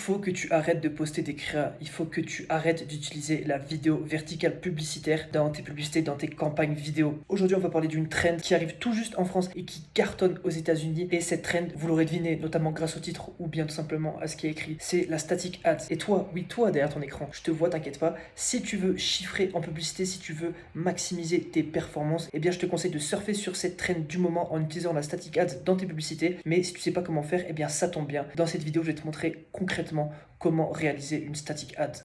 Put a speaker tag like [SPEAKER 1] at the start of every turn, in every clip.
[SPEAKER 1] faut que tu arrêtes de poster des créas, il faut que tu arrêtes d'utiliser la vidéo verticale publicitaire dans tes publicités, dans tes campagnes vidéo. Aujourd'hui, on va parler d'une trend qui arrive tout juste en France et qui cartonne aux États-Unis. Et cette trend, vous l'aurez deviné, notamment grâce au titre ou bien tout simplement à ce qui est écrit, c'est la static ads. Et toi, oui, toi derrière ton écran, je te vois, t'inquiète pas. Si tu veux chiffrer en publicité, si tu veux maximiser tes performances, eh bien, je te conseille de surfer sur cette trend du moment en utilisant la static ads dans tes publicités. Mais si tu sais pas comment faire, eh bien, ça tombe bien. Dans cette vidéo, je vais te montrer concrètement comment réaliser une static ad.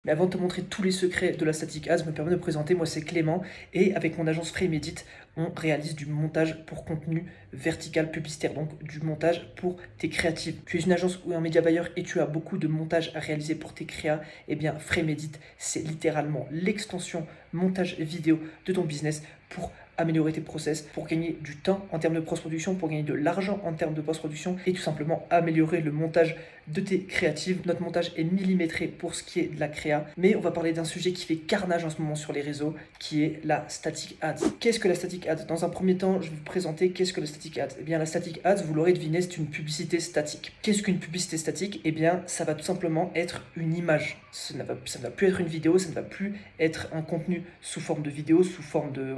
[SPEAKER 1] Mais avant de te montrer tous les secrets de la static ads, je me permets de me présenter, moi c'est Clément et avec mon agence Frame-Edit, on réalise du montage pour contenu vertical publicitaire, donc du montage pour tes créatives. Tu es une agence ou un média buyer et tu as beaucoup de montage à réaliser pour tes créas, et bien Frame-Edit, c'est littéralement l'extension montage vidéo de ton business pour améliorer tes process, pour gagner du temps en termes de post-production, pour gagner de l'argent en termes de post-production et tout simplement améliorer le montage de tes créatives. Notre montage est millimétré pour ce qui est de la créa, mais on va parler d'un sujet qui fait carnage en ce moment sur les réseaux, qui est la static ads. Qu'est-ce que la static ads? Dans un premier temps, je vais vous présenter qu'est-ce que la static ads. Eh bien, la static ads, vous l'aurez deviné, c'est une publicité statique. Qu'est-ce qu'une publicité statique? Eh bien, ça va tout simplement être une image. Ça ne va plus être une vidéo, ça ne va plus être un contenu sous forme de vidéo, sous forme de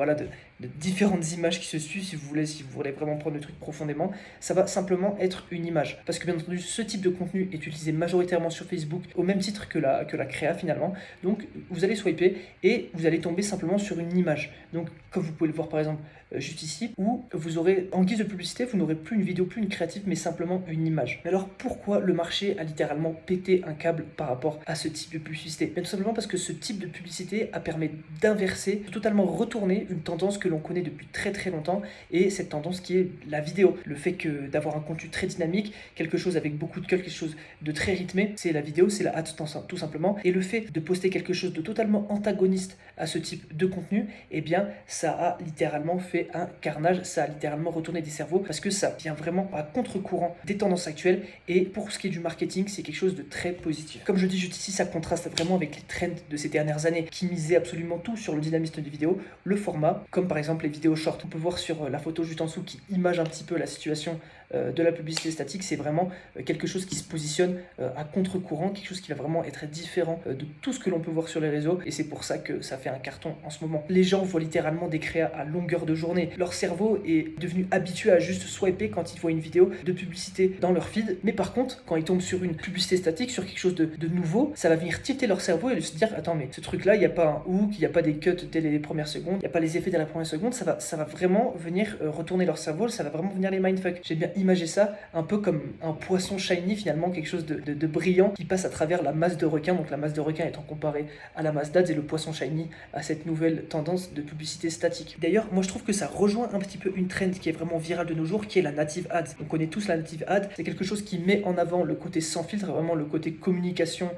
[SPEAKER 1] différentes images qui se suivent, si vous voulez vraiment prendre le truc profondément, ça va simplement être une image. Parce que bien entendu, ce type de contenu est utilisé majoritairement sur Facebook, au même titre que la créa finalement. Donc vous allez swiper et vous allez tomber simplement sur une image. Donc comme vous pouvez le voir par exemple juste ici, où vous aurez, en guise de publicité, vous n'aurez plus une vidéo, plus une créative, mais simplement une image. Mais alors pourquoi le marché a littéralement pété un câble par rapport à ce type de publicité? Bien tout simplement parce que ce type de publicité a permis d'inverser, de totalement retourner une tendance que l'on connaît depuis très très longtemps, et cette tendance qui est la vidéo. Le fait que d'avoir un contenu très dynamique, quelque chose avec beaucoup de quelque chose de très rythmé, c'est la vidéo, c'est la ad tout simplement. Et le fait de poster quelque chose de totalement antagoniste à ce type de contenu, eh bien ça a littéralement fait un carnage, ça a littéralement retourné des cerveaux parce que ça vient vraiment à contre-courant des tendances actuelles, et pour ce qui est du marketing, c'est quelque chose de très positif. Comme je dis juste ici, ça contraste vraiment avec les trends de ces dernières années qui misaient absolument tout sur le dynamisme des vidéos, le format, comme par exemple les vidéos short. On peut voir sur la photo juste en dessous qui image un petit peu la situation de la publicité statique. C'est vraiment quelque chose qui se positionne à contre-courant, quelque chose qui va vraiment être différent de tout ce que l'on peut voir sur les réseaux, et c'est pour ça que ça fait un carton en ce moment. Les gens voient littéralement des créas à longueur de journée. Leur cerveau est devenu habitué à juste swiper quand ils voient une vidéo de publicité dans leur feed, mais par contre quand ils tombent sur une publicité statique, sur quelque chose de nouveau, ça va venir tilter leur cerveau et se dire attends, mais ce truc là, il n'y a pas un hook, il n'y a pas des cuts dès les premières secondes, il n'y a pas les effets dès la première seconde, ça va vraiment venir retourner leur cerveau, ça va vraiment venir les mindfuck. J'ai bien imagé ça un peu comme un poisson shiny finalement, quelque chose de brillant qui passe à travers la masse de requins, donc la masse de requins étant comparée à la masse d'ads et le poisson shiny à cette nouvelle tendance de publicité statique. D'ailleurs, moi je trouve que ça rejoint un petit peu une trend qui est vraiment virale de nos jours, qui est la native ad. On connaît tous la native ad, c'est quelque chose qui met en avant le côté sans filtre, vraiment le côté communication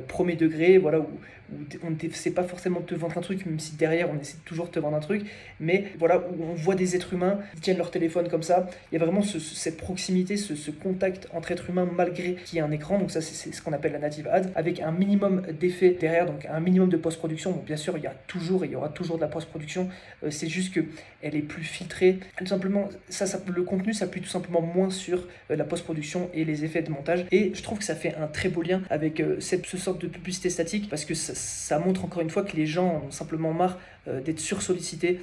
[SPEAKER 1] premier degré, voilà, où on ne sait pas forcément te vendre un truc, même si derrière on essaie toujours de te vendre un truc, mais voilà, où on voit des êtres humains qui tiennent leur téléphone comme ça, il y a vraiment cette proximité, ce contact entre êtres humains malgré qu'il y ait un écran. Donc ça c'est ce qu'on appelle la native ad, avec un minimum d'effets derrière, donc un minimum de post-production. Donc bien sûr il y aura toujours de la post-production, c'est juste que elle est plus filtrée, tout simplement. Le contenu s'appuie tout simplement moins sur la post-production et les effets de montage, et je trouve que ça fait un très beau lien avec ce sorte de publicité statique, parce que ça montre encore une fois que les gens en ont simplement marre d'être sursollicités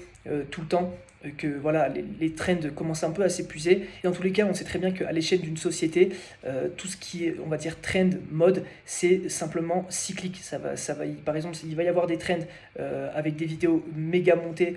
[SPEAKER 1] tout le temps, que voilà, les trends commencent un peu à s'épuiser. Et dans tous les cas, on sait très bien qu'à l'échelle d'une société, tout ce qui est, on va dire, trend, mode, c'est simplement cyclique. Par exemple, il va y avoir des trends avec des vidéos méga montées,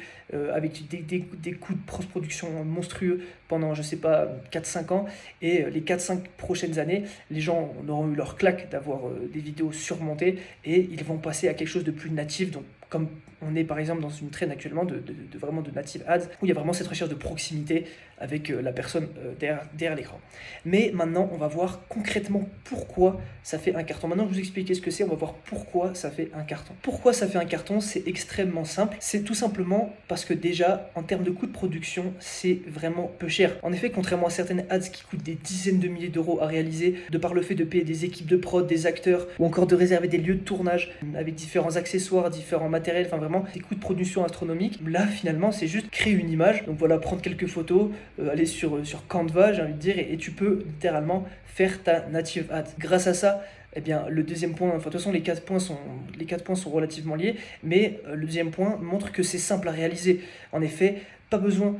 [SPEAKER 1] avec des coûts de post-production monstrueux pendant, je sais pas, 4-5 ans, et les 4-5 prochaines années, les gens auront eu leur claque d'avoir des vidéos surmontées, et ils vont passer à quelque chose de plus natif. Donc comme on est par exemple dans une trend actuellement vraiment de native ads, où il y a vraiment cette recherche de proximité avec la personne derrière l'écran. Mais maintenant, on va voir concrètement pourquoi ça fait un carton. Maintenant que je vous explique ce que c'est, on va voir pourquoi ça fait un carton. Pourquoi ça fait un carton? C'est extrêmement simple. C'est tout simplement parce que déjà, en termes de coût de production, c'est vraiment peu cher. En effet, contrairement à certaines ads qui coûtent des dizaines de milliers d'euros à réaliser, de par le fait de payer des équipes de prod, des acteurs, ou encore de réserver des lieux de tournage avec différents accessoires, différents matériels, enfin vraiment des coûts de production astronomiques. Là, finalement, c'est juste créer une image. Donc voilà, prendre quelques photos, aller sur Canva, j'ai envie de dire, et tu peux littéralement faire ta native ad. Grâce à ça, eh bien, le deuxième point, enfin, de toute façon, les 4 points sont relativement liés, mais le deuxième point montre que c'est simple à réaliser. En effet, pas besoin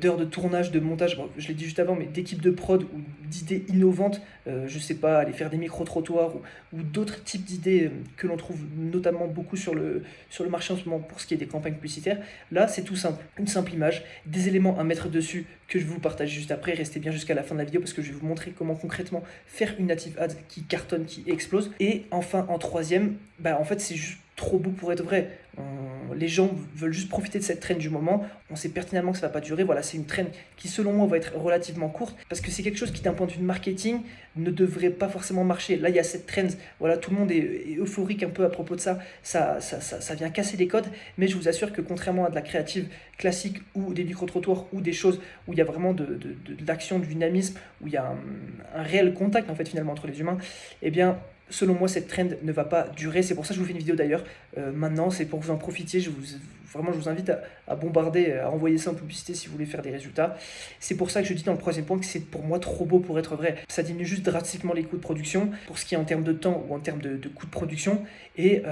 [SPEAKER 1] d'heures de tournage, de montage, bon, je l'ai dit juste avant, mais d'équipes de prod ou d'idées innovantes, je sais pas, aller faire des micro-trottoirs ou d'autres types d'idées que l'on trouve notamment beaucoup sur le marché en ce moment pour ce qui est des campagnes publicitaires. Là, c'est tout simple, une simple image, des éléments à mettre dessus que je vais vous partage juste après. Restez bien jusqu'à la fin de la vidéo parce que je vais vous montrer comment concrètement faire une native ad qui cartonne, qui explose. Et enfin, en troisième, en fait, c'est juste trop beau pour être vrai. Les gens veulent juste profiter de cette trend du moment. On sait pertinemment que ça va pas durer. Voilà, c'est une trend qui, selon moi, va être relativement courte parce que c'est quelque chose qui, d'un point de vue marketing, ne devrait pas forcément marcher. Là, il y a cette trend. Voilà, tout le monde est euphorique un peu à propos de ça. Ça vient casser les codes. Mais je vous assure que contrairement à de la créative classique ou des micro-trottoirs ou des choses où il y a vraiment de l'action, du dynamisme, où il y a un réel contact en fait finalement entre les humains, eh bien selon moi, cette trend ne va pas durer. C'est pour ça que je vous fais une vidéo d'ailleurs. Maintenant, c'est pour que vous en profitiez. Je vous invite à bombarder, à envoyer ça en publicité si vous voulez faire des résultats. C'est pour ça que je dis dans le troisième point que c'est pour moi trop beau pour être vrai. Ça diminue juste drastiquement les coûts de production pour ce qui est en termes de temps ou en termes de coûts de production. Et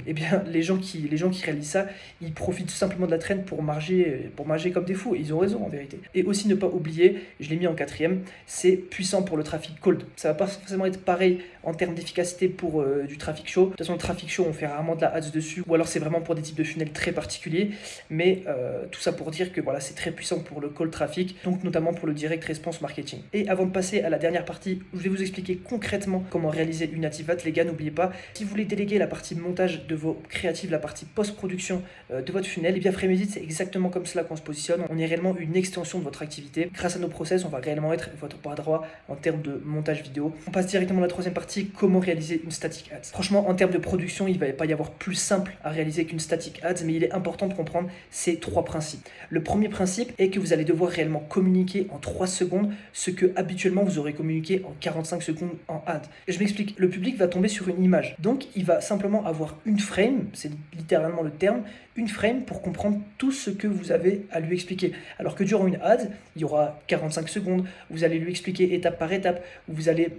[SPEAKER 1] bien, les gens qui réalisent ça, ils profitent simplement de la trend pour marger comme des fous. Et ils ont raison en vérité. Et aussi ne pas oublier, je l'ai mis en quatrième, c'est puissant pour le trafic cold. Ça va pas forcément être pareil en termes d'efficacité pour du trafic chaud. De toute façon, le trafic chaud, on fait rarement de la ads dessus, ou alors c'est vraiment pour des types de funnels très particuliers. Mais tout ça pour dire que voilà, c'est très puissant pour le cold traffic, donc notamment pour le direct response marketing. Et avant de passer à la dernière partie, où je vais vous expliquer concrètement comment réaliser une native ad, les gars, n'oubliez pas, si vous voulez déléguer la partie montage de vos créatives, la partie post-production de votre funnel, et bien Frémédite, c'est exactement comme cela qu'on se positionne. On est réellement une extension de votre activité. Grâce à nos process, on va réellement être votre bras droit en termes de montage vidéo. On passe directement à la troisième partie, comment réaliser une static ads. Franchement, en termes de production, il ne va pas y avoir plus simple à réaliser qu'une static ads, mais il est important de comprendre ces 3 principes. Le premier principe est que vous allez devoir réellement communiquer en 3 secondes ce que habituellement vous aurez communiqué en 45 secondes en ad. Et je m'explique, le public va tomber sur une image. Donc, il va simplement avoir une frame, c'est littéralement le terme, une frame pour comprendre tout ce que vous avez à lui expliquer. Alors que durant une ad, il y aura 45 secondes, vous allez lui expliquer étape par étape, où vous allez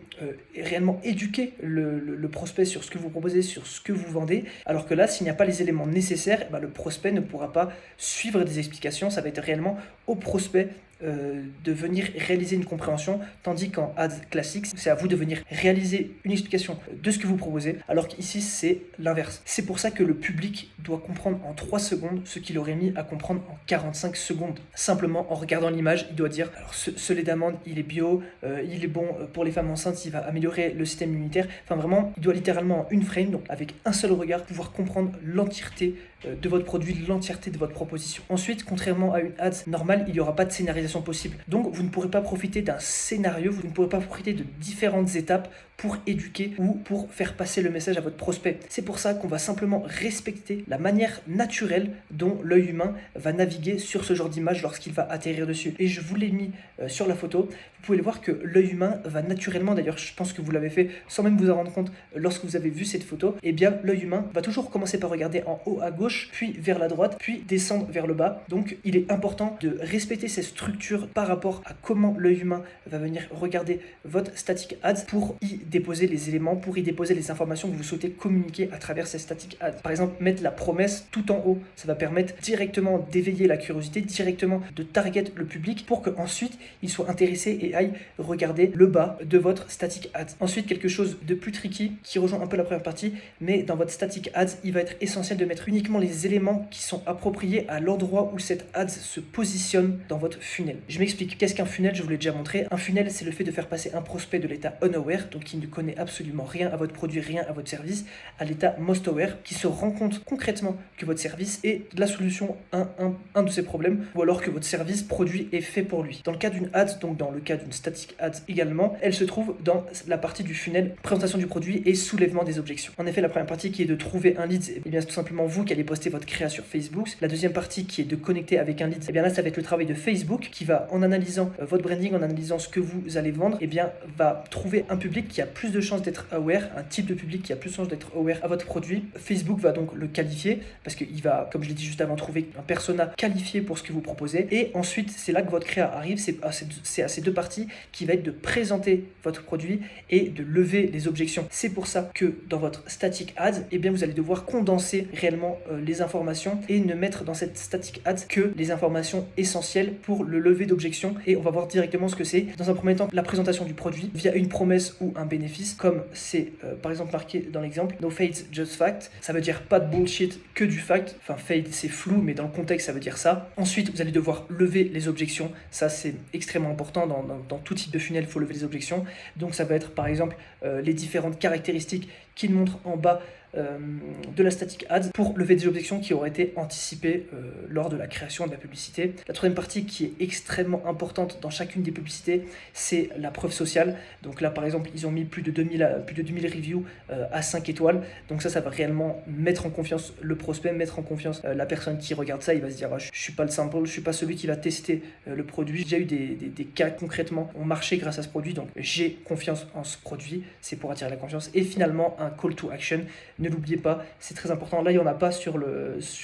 [SPEAKER 1] réellement éduquer le prospect sur ce que vous proposez, sur ce que vous vendez. Alors que là, s'il n'y a pas les éléments nécessaires, le prospect ne pourra pas suivre des explications. Ça va être réellement au prospect de venir réaliser une compréhension, tandis qu'en ads classique, c'est à vous de venir réaliser une explication de ce que vous proposez, alors qu'ici c'est l'inverse. C'est pour ça que le public doit comprendre en 3 secondes ce qu'il aurait mis à comprendre en 45 secondes. Simplement en regardant l'image, il doit dire alors ce lait d'amande, il est bio, il est bon pour les femmes enceintes, il va améliorer le système immunitaire. Enfin vraiment, il doit littéralement en une frame, donc avec un seul regard, pouvoir comprendre l'entièreté de votre produit, l'entièreté de votre proposition. Ensuite, contrairement à une ad normale, il n'y aura pas de scénarisation possible. Donc, vous ne pourrez pas profiter d'un scénario, vous ne pourrez pas profiter de différentes étapes pour éduquer ou pour faire passer le message à votre prospect. C'est pour ça qu'on va simplement respecter la manière naturelle dont l'œil humain va naviguer sur ce genre d'image lorsqu'il va atterrir dessus. Et je vous l'ai mis sur la photo. Vous pouvez le voir que l'œil humain va naturellement, d'ailleurs je pense que vous l'avez fait sans même vous en rendre compte lorsque vous avez vu cette photo, et bien l'œil humain va toujours commencer par regarder en haut à gauche, puis vers la droite, puis descendre vers le bas. Donc il est important de respecter ces structures par rapport à comment l'œil humain va venir regarder votre static ads pour y déposer les éléments, pour y déposer les informations que vous souhaitez communiquer à travers ces static ads. Par exemple, mettre la promesse tout en haut, ça va permettre directement d'éveiller la curiosité, directement de target le public pour qu'ensuite il soit intéressé et aille regarder le bas de votre static ads. Ensuite, quelque chose de plus tricky qui rejoint un peu la première partie, mais dans votre static ads, il va être essentiel de mettre uniquement les éléments qui sont appropriés à l'endroit où cette ads se positionne dans votre funnel. Je m'explique. Qu'est-ce qu'un funnel? Je vous l'ai déjà montré. Un funnel, c'est le fait de faire passer un prospect de l'état unaware, donc qui ne connaît absolument rien à votre produit, rien à votre service, à l'état most aware, qui se rend compte concrètement que votre service est la solution à un de ses problèmes, ou alors que votre service produit est fait pour lui. Dans le cas d'une ads, donc dans le cas d'une static ads également, elle se trouve dans la partie du funnel présentation du produit et soulèvement des objections. En effet, la première partie qui est de trouver un lead, et bien c'est tout simplement vous qui allez poster votre créa sur Facebook. La deuxième partie qui est de connecter avec un lead, et bien là ça va être le travail de Facebook qui va, en analysant votre branding, en analysant ce que vous allez vendre, eh bien, va trouver un public qui a plus de chances d'être aware, un type de public qui a plus de chances d'être aware à votre produit. Facebook va donc le qualifier parce qu'il va, comme je l'ai dit juste avant, trouver un persona qualifié pour ce que vous proposez. Et ensuite, c'est là que votre créa arrive. C'est à ces deux parties qui va être de présenter votre produit et de lever les objections. C'est pour ça que dans votre static ads, eh bien, vous allez devoir condenser réellement les informations et ne mettre dans cette static ads que les informations essentielles pour le lever d'objections. Et on va voir directement ce que c'est. Dans un premier temps, la présentation du produit via une promesse ou un bénéfice, comme c'est par exemple marqué dans l'exemple, no fades, just fact. Ça veut dire pas de bullshit, que du fact. Enfin, fade, c'est flou, mais dans le contexte, ça veut dire ça. Ensuite, vous allez devoir lever les objections. Ça, c'est extrêmement important. Dans tout type de funnel, il faut lever les objections. Donc, ça va être par exemple les différentes caractéristiques qu'il montre en bas de la static ads pour lever des objections qui auraient été anticipées lors de la création de la publicité. La troisième partie qui est extrêmement importante dans chacune des publicités, c'est la preuve sociale. Donc là, par exemple, ils ont mis plus de 2000 reviews à 5 étoiles. Donc ça va réellement mettre en confiance le prospect, mettre en confiance la personne qui regarde ça. Il va se dire, je suis pas le sample, je suis pas celui qui va tester le produit. J'ai déjà eu des cas concrètement ont marché grâce à ce produit, donc j'ai confiance en ce produit. C'est pour attirer la confiance. Et finalement, un call to action. Ne l'oubliez pas, c'est très important. Là, il n'y en a pas sur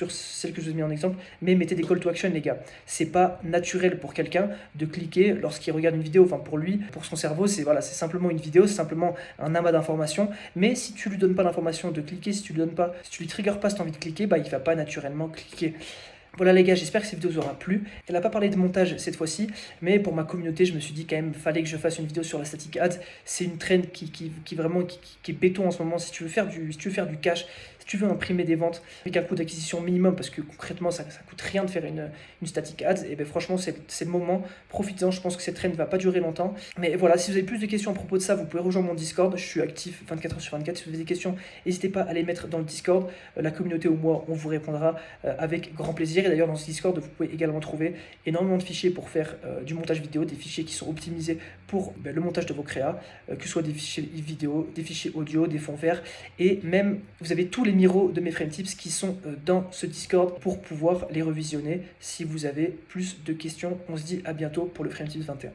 [SPEAKER 1] celle que je vous ai mis en exemple, mais mettez des call to action, les gars. C'est pas naturel pour quelqu'un de cliquer lorsqu'il regarde une vidéo. Enfin, pour lui, pour son cerveau, c'est simplement une vidéo, c'est simplement un amas d'informations. Mais si tu lui donnes pas l'information de cliquer, si tu lui triggers pas cette envie de cliquer, il va pas naturellement cliquer. Voilà les gars, j'espère que cette vidéo vous aura plu. Elle n'a pas parlé de montage cette fois-ci, mais pour ma communauté, je me suis dit quand même, fallait que je fasse une vidéo sur la static ads. C'est une trend qui est béton en ce moment. Si tu veux faire du cash, si tu veux imprimer des ventes avec un coût d'acquisition minimum, parce que concrètement, ça coûte rien de faire une static ads, et bien franchement, c'est le moment. Profitez-en, je pense que cette trend ne va pas durer longtemps. Mais voilà, si vous avez plus de questions à propos de ça, vous pouvez rejoindre mon Discord. Je suis actif 24h/24. Si vous avez des questions, n'hésitez pas à les mettre dans le Discord. La communauté ou moi, on vous répondra avec grand plaisir. Et d'ailleurs, dans ce Discord, vous pouvez également trouver énormément de fichiers pour faire du montage vidéo, des fichiers qui sont optimisés pour le montage de vos créas, que ce soit des fichiers vidéo, des fichiers audio, des fonds verts, et même vous avez tous les numéros de mes frame tips qui sont dans ce Discord pour pouvoir les revisionner si vous avez plus de questions. On se dit à bientôt pour le frame tips 21.